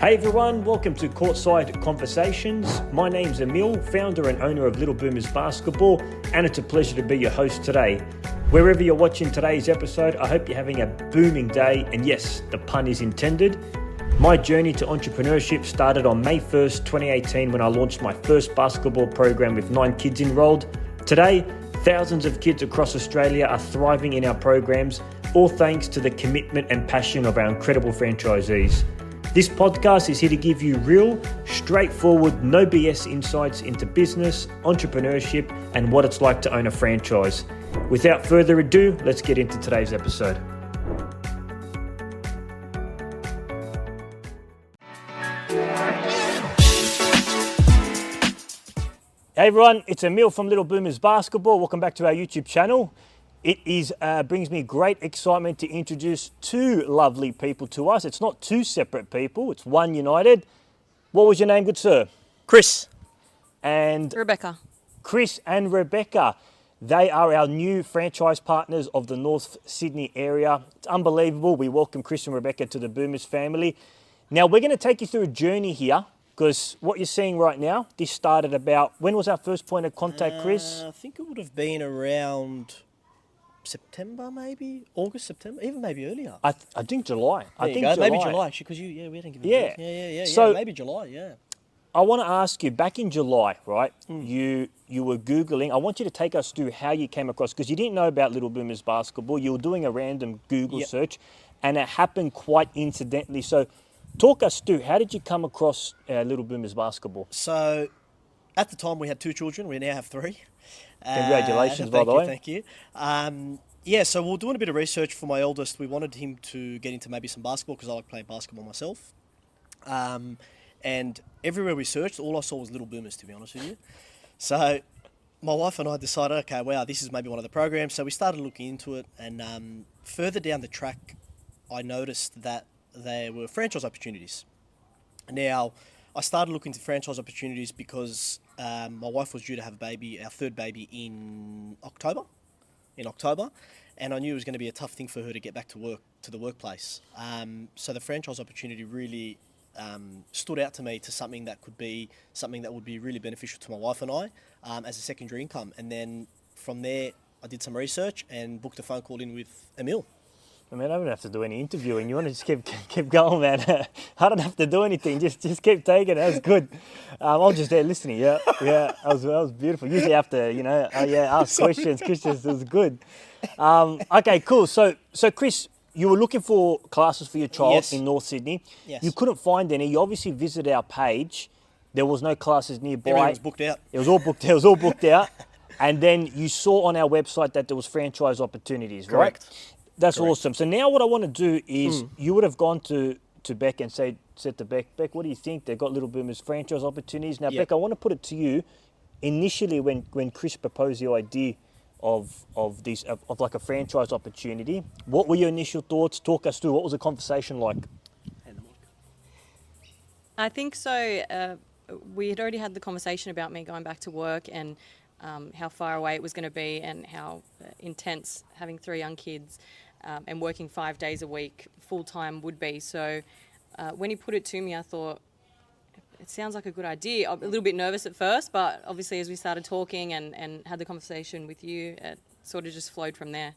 Hey everyone, welcome to Courtside Conversations. My name's Emile, founder and owner of Little Boomers Basketball, and it's a pleasure to be your host today. Wherever you're watching today's episode, I hope you're having a booming day, and yes, the pun is intended. My journey to entrepreneurship started on May 1st, 2018 when I launched my first basketball program with 9 kids enrolled. Today, thousands of kids across Australia are thriving in our programs, all thanks to the commitment and passion of our incredible franchisees. This podcast is here to give you real, straightforward, no BS insights into business, entrepreneurship, and what it's like to own a franchise. Without further ado, let's get into today's episode. Hey everyone, it's Emile from Little Boomers Basketball. Welcome back to our YouTube channel. It brings me great excitement to introduce 2 lovely people to us. It's not 2 separate people, it's one united. What was your name, good sir? Chris. And Rebekah. Chris and Rebekah. They are our new franchise partners of the North Sydney area. It's unbelievable. We welcome Chris and Rebekah to the Boomers family. Now, we're going to take you through a journey here because what you're seeing right now, this started about, when was our first point of contact, Chris? I think it would have been around September, maybe August, September, even maybe earlier. I think July. Maybe July, because we hadn't given Yeah. So maybe July, yeah. I want to ask you, back in July, right? You were Googling. I want you to take us through how you came across, because you didn't know about Little Boomers Basketball. You were doing a random Google search, and it happened quite incidentally. So talk us through, how did you come across Little Boomers Basketball? So at the time we had 2 children. We now have 3. Congratulations, by the way. Thank you. So we were doing a bit of research for my eldest. We wanted him to get into maybe some basketball because I like playing basketball myself. And everywhere we searched, all I saw was Little Boomers, to be honest with you. So my wife and I decided, okay, wow, this is maybe one of the programs. So we started looking into it, and further down the track, I noticed that there were franchise opportunities. Now, I started looking to franchise opportunities because my wife was due to have a baby, our 3rd baby, in October, and I knew it was going to be a tough thing for her to get back to the workplace. So the franchise opportunity really stood out to me to something that would be really beneficial to my wife and I as a secondary income. And then from there, I did some research and booked a phone call in with Emile. I mean, I don't have to do any interviewing. You want to just keep going, man. I don't have to do anything. Just keep taking it. That was good. I was just there listening. Yeah. That was beautiful. Usually have to, ask questions. It was good. Okay, cool. So Chris, you were looking for classes for your child in North Sydney. Yes. You couldn't find any. You obviously visited our page. There was no classes nearby. Everything was booked out. It was all booked out. And then you saw on our website that there was franchise opportunities, right? Correct. That's awesome. So now what I want to do is you would have gone to Beck and said to Beck, what do you think? They've got Little Boomers franchise opportunities. Now, Beck, I want to put it to you. Initially, when Chris proposed the idea of like a franchise opportunity, what were your initial thoughts? Talk us through. What was the conversation like? I think so. We had already had the conversation about me going back to work and how far away it was going to be and how intense having 3 young kids and working 5 days a week full-time would be. So when he put it to me, I thought, it sounds like a good idea. I'm a little bit nervous at first, but obviously as we started talking and had the conversation with you, it sort of just flowed from there.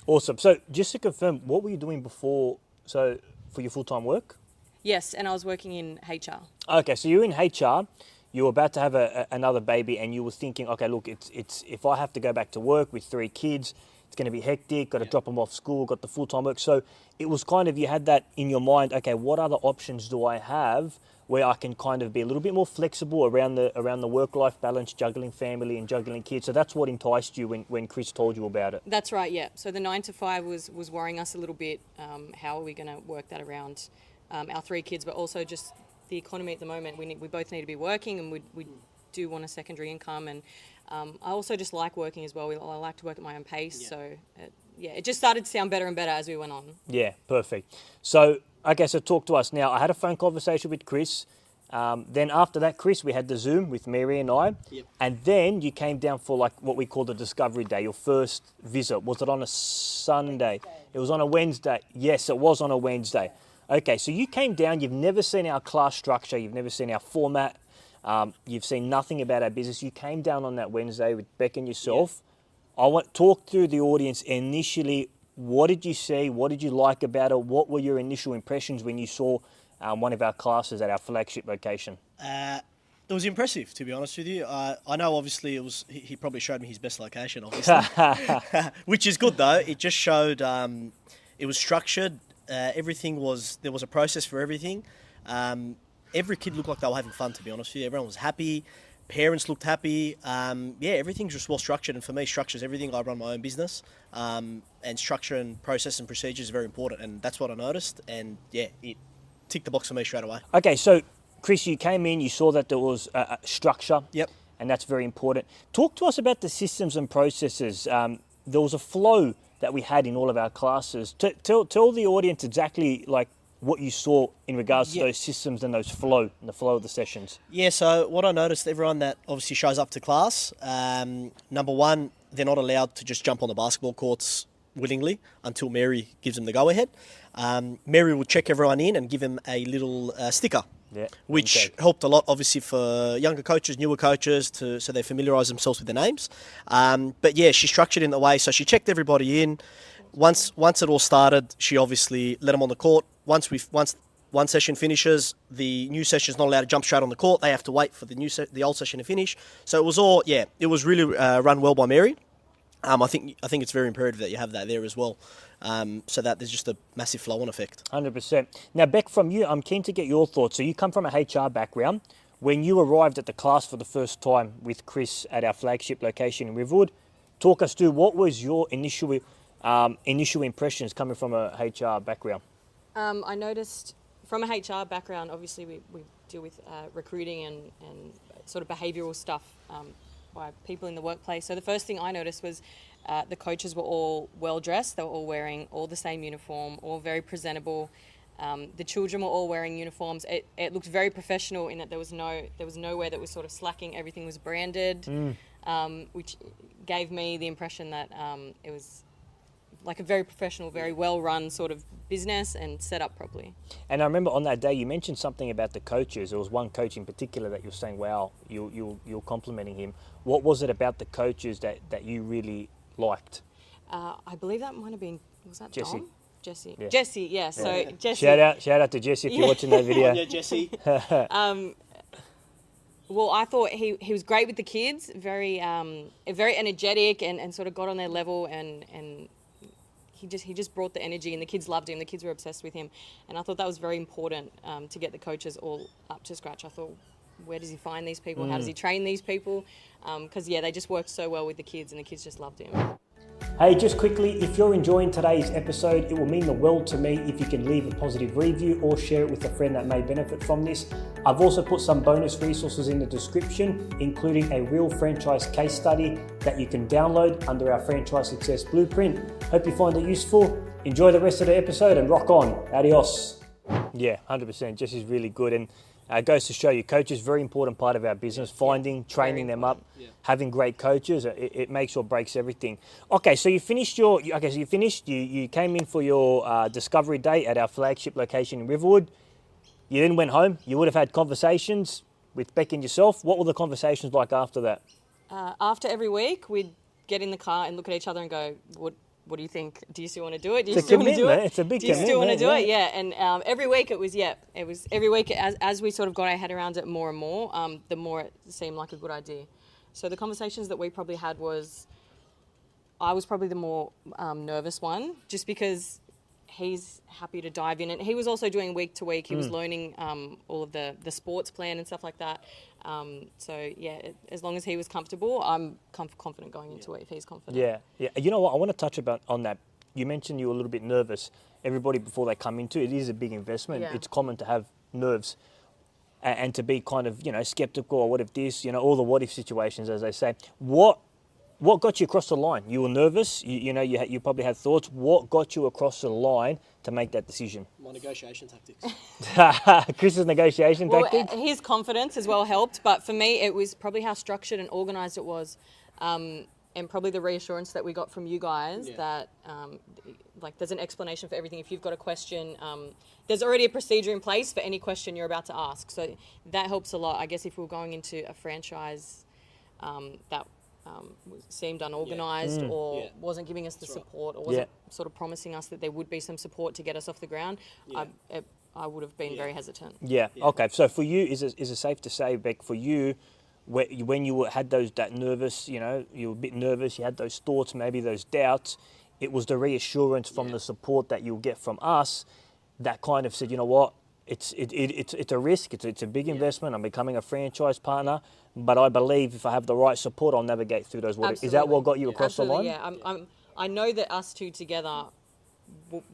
Awesome. So just to confirm, what were you doing before, for your full-time work? Yes, and I was working in HR. Okay, so you're in HR. You were about to have another baby, and you were thinking, okay, look, it's if I have to go back to work with 3 kids, it's going to be hectic. Got to drop them off school. Got the full-time work. So it was kind of, you had that in your mind. Okay, what other options do I have where I can kind of be a little bit more flexible around the work-life balance, juggling family and juggling kids. So that's what enticed you when Chris told you about it. That's right. Yeah. So the 9 to 5 was worrying us a little bit. How are we going to work that around our 3 kids, but also just the economy at the moment. We both need to be working, and we do want a secondary income, and I also just like working as well. I like to work at my own pace, so it just started to sound better and better as we went on. Yeah, perfect. So talk to us now. I had a phone conversation with Chris. Then after that, Chris, we had the Zoom with Mary and I, and then you came down for like what we call the Discovery Day, your first visit. Was it on a Sunday? It was on a Wednesday. Yes, it was on a Wednesday. Okay, so you came down, you've never seen our class structure, you've never seen our format, you've seen nothing about our business. You came down on that Wednesday with Beck and yourself. I want talk through the audience initially. What did you see? What did you like about it? What were your initial impressions when you saw one of our classes at our flagship location? It was impressive, to be honest with you. I know, obviously, it was. He probably showed me his best location, obviously, which is good though. It just showed it was structured. Everything was, there was a process for everything. Every kid looked like they were having fun, to be honest with you. Everyone was happy. Parents looked happy. Everything's just well structured. And for me, structure is everything. I run my own business. And structure and process and procedures are very important. And that's what I noticed. And it ticked the box for me straight away. Okay, so Chris, you came in, you saw that there was a structure. Yep. And that's very important. Talk to us about the systems and processes. There was a flow that we had in all of our classes. Tell the audience exactly like what you saw in regards to those systems and those flow and the flow of the sessions. Yeah, so what I noticed, everyone that obviously shows up to class, number one, they're not allowed to just jump on the basketball courts willingly until Mary gives them the go-ahead. Mary will check everyone in and give them a little sticker, which helped a lot, obviously, for younger coaches, newer coaches, so they familiarise themselves with the names. But yeah, she structured in the way, so she checked everybody in. Once it all started, she obviously let them on the court. Once one session finishes, the new session is not allowed to jump straight on the court. They have to wait for the old session to finish. So it was all, it was really run well by Mary. I think it's very imperative that you have that there as well, so that there's just a massive flow-on effect. 100%. Now, Beck, from you, I'm keen to get your thoughts. So you come from a HR background. When you arrived at the class for the first time with Chris at our flagship location in Riverwood, talk us through what was your initial impressions coming from a HR background? I noticed from a HR background, obviously we deal with recruiting and sort of behavioural stuff by people in the workplace. So the first thing I noticed was the coaches were all well dressed. They were all wearing all the same uniform, all very presentable. The children were all wearing uniforms. It looked very professional in that there was nowhere that was sort of slacking. Everything was branded, which gave me the impression that it was like a very professional, very well-run sort of business and set up properly. And I remember on that day you mentioned something about the coaches. There was one coach in particular that you were saying, wow, you're complimenting him. What was it about the coaches that you really liked? I believe that might have been, was that Jesse? Dom? Jesse. Yeah. Jesse, yeah. So Jesse. Shout out to Jesse if you're watching that video. Yeah, Jesse. Well, I thought he was great with the kids, very energetic and sort of got on their level and he just brought the energy and the kids loved him. The kids were obsessed with him. And I thought that was very important to get the coaches all up to scratch. I thought, where does he find these people? How does he train these people? Because, they just worked so well with the kids and the kids just loved him. Hey, just quickly, if you're enjoying today's episode, it will mean the world to me if you can leave a positive review or share it with a friend that may benefit from this. I've also put some bonus resources in the description, including a real franchise case study that you can download under our Franchise Success Blueprint. Hope you find it useful. Enjoy the rest of the episode and rock on. Adios. Yeah, 100%. Jesse's really good. And goes to show you, coaches, very important part of our business, finding, training them up, having great coaches, it makes or breaks everything. Okay, so you came in for your discovery day at our flagship location in Riverwood. You then went home, you would have had conversations with Beck and yourself. What were the conversations like after that? After every week, we'd get in the car and look at each other and go, what do you think? Do you still want to do it? Do you still want to do it? It's a big commitment. Do you still want to do it? Yeah. And every week it was every week as we sort of got our head around it more and more, the more it seemed like a good idea. So the conversations that we probably had I was probably the more nervous one, just because he's happy to dive in. And he was also doing week to week. He was learning all of the sports plan and stuff like that. As long as he was comfortable, I'm confident going into it if he's confident. Yeah. You know what? I want to touch on that. You mentioned you were a little bit nervous. Everybody, before they come into it is a big investment. Yeah. It's common to have nerves and to be kind of, skeptical or what if this, all the what if situations, as they say. What got you across the line? You were nervous. You probably had thoughts. What got you across the line to make that decision? My negotiation tactics. Chris's negotiation tactics? His confidence as well helped, but for me it was probably how structured and organised it was. And and probably the reassurance that we got from you guys that like there's an explanation for everything. If you've got a question, there's already a procedure in place for any question you're about to ask. So that helps a lot. I guess if we were going into a franchise that seemed unorganised or wasn't giving us the support or wasn't sort of promising us that there would be some support to get us off the ground, I would have been very hesitant. Yeah. Okay. So for you, is it safe to say, Beck, for you, when you had that nervous, you were a bit nervous, you had those thoughts, maybe those doubts, it was the reassurance from the support that you'll get from us that kind of said, you know what, it's a risk, it's a big investment, I'm becoming a franchise partner, but I believe if I have the right support, I'll navigate through those waters. Is that what got you across the line? Yeah, I know that us two together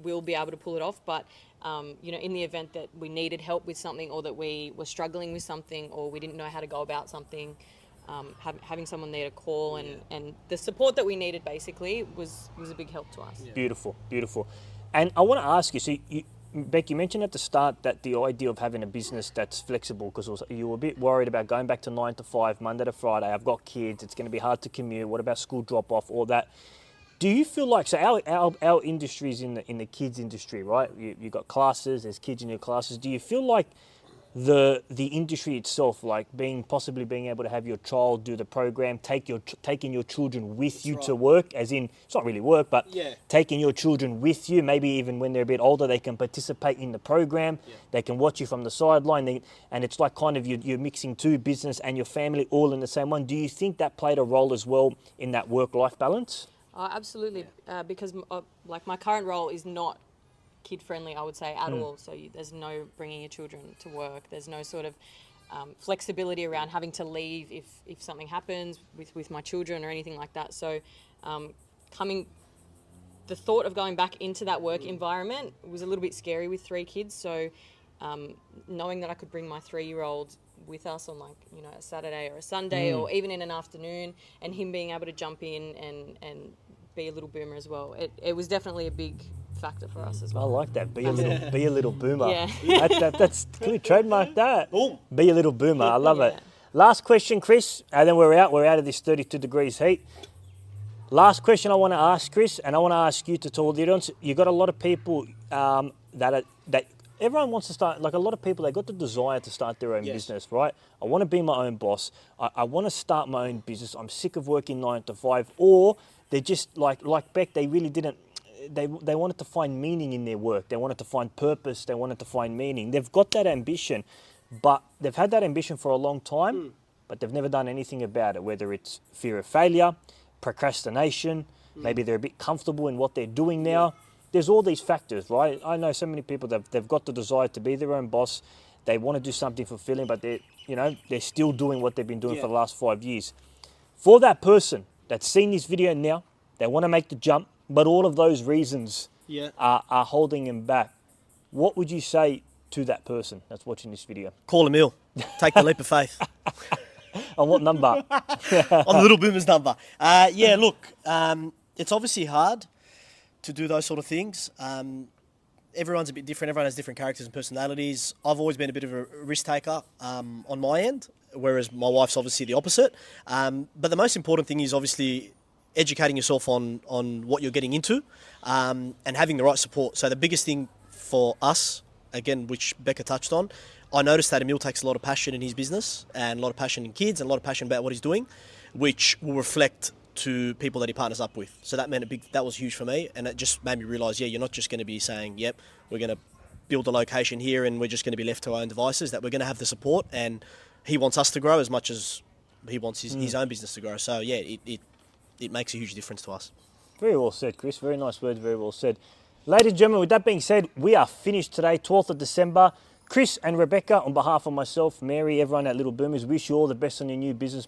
will be able to pull it off, but in the event that we needed help with something or that we were struggling with something or we didn't know how to go about something, having someone there to call and the support that we needed basically was a big help to us. Yeah. Beautiful. And I want to ask you, so Beck, you mentioned at the start that the idea of having a business that's flexible, because you were a bit worried about going back to 9 to 5, Monday to Friday. I've got kids, it's going to be hard to commute. What about school drop-off, all that? Do you feel like, so our industry is in the kids industry, right? You've got classes, there's kids in your classes. Do you feel like the industry itself, like possibly being able to have your child do the program, taking your children with you to work, as in, it's not really work, but taking your children with you, maybe even when they're a bit older, they can participate in the program, they can watch you from the sideline, and it's like kind of you're mixing two, business and your family all in the same one. Do you think that played a role as well in that work-life balance? Absolutely, because like my current role is not kid-friendly, I would say, at all. So there's no bringing your children to work. There's no sort of flexibility around having to leave if something happens with my children or anything like that. So the thought of going back into that work environment was a little bit scary with 3 kids. So knowing that I could bring my 3-year-old with us on a Saturday or a Sunday or even in an afternoon, and him being able to jump in and be a little boomer as well. It was definitely a big factor for us as well. I like that. Be a little boomer. Yeah. That's good. Trademark that. Boom. Be a little boomer. I love it. Last question, Chris, and then we're out of this 32 degrees heat. Last question I want to ask, Chris, and I want to ask you to tell the audience. You got a lot of people that everyone wants to start, like a lot of people, they got the desire to start their own business, right? I want to be my own boss. I want to start my own business. I'm sick of working 9 to 5. Or they're just like Beck, they really didn't, they wanted to find meaning in their work. They wanted to find purpose. They wanted to find meaning. They've got that ambition, but they've had that ambition for a long time, but they've never done anything about it, whether it's fear of failure, procrastination, maybe they're a bit comfortable in what they're doing now. There's all these factors, right? I know so many people that they've got the desire to be their own boss. They want to do something fulfilling, but they're still doing what they've been doing for the last 5 years. For that person that's seen this video now, they want to make the jump, but all of those reasons are holding them back. What would you say to that person that's watching this video? Call Emile. Take the leap of faith. On what number? On the Little Boomers number. Look, it's obviously hard to do those sort of things. Everyone's a bit different. Everyone has different characters and personalities. I've always been a bit of a risk taker on my end, whereas my wife's obviously the opposite. But the most important thing is obviously educating yourself on what you're getting into and having the right support. So the biggest thing for us, again, which Becca touched on, I noticed that Emile takes a lot of passion in his business and a lot of passion in kids and a lot of passion about what he's doing, which will reflect to people that he partners up with. So that meant that was huge for me, and it just made me realise, you're not just going to be saying, yep, we're going to build a location here and we're just going to be left to our own devices, that we're going to have the support, and he wants us to grow as much as he wants his own business to grow. So it makes a huge difference to us. Very well said, Chris. Very nice words, very well said. Ladies and gentlemen, with that being said, we are finished today, 12th of December. Chris and Rebekah, on behalf of myself, Mary, everyone at Little Boomers, wish you all the best on your new business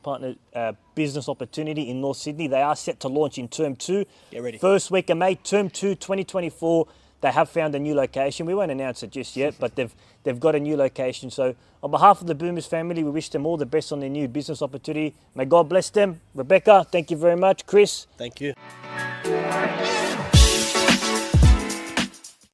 opportunity in North Sydney. They are set to launch in Term 2. Get ready. First week of May, Term 2, 2024. They have found a new location. We won't announce it just yet, but they've got a new location. So on behalf of the Boomers family, we wish them all the best on their new business opportunity. May God bless them. Rebekah, thank you very much. Chris. Thank you.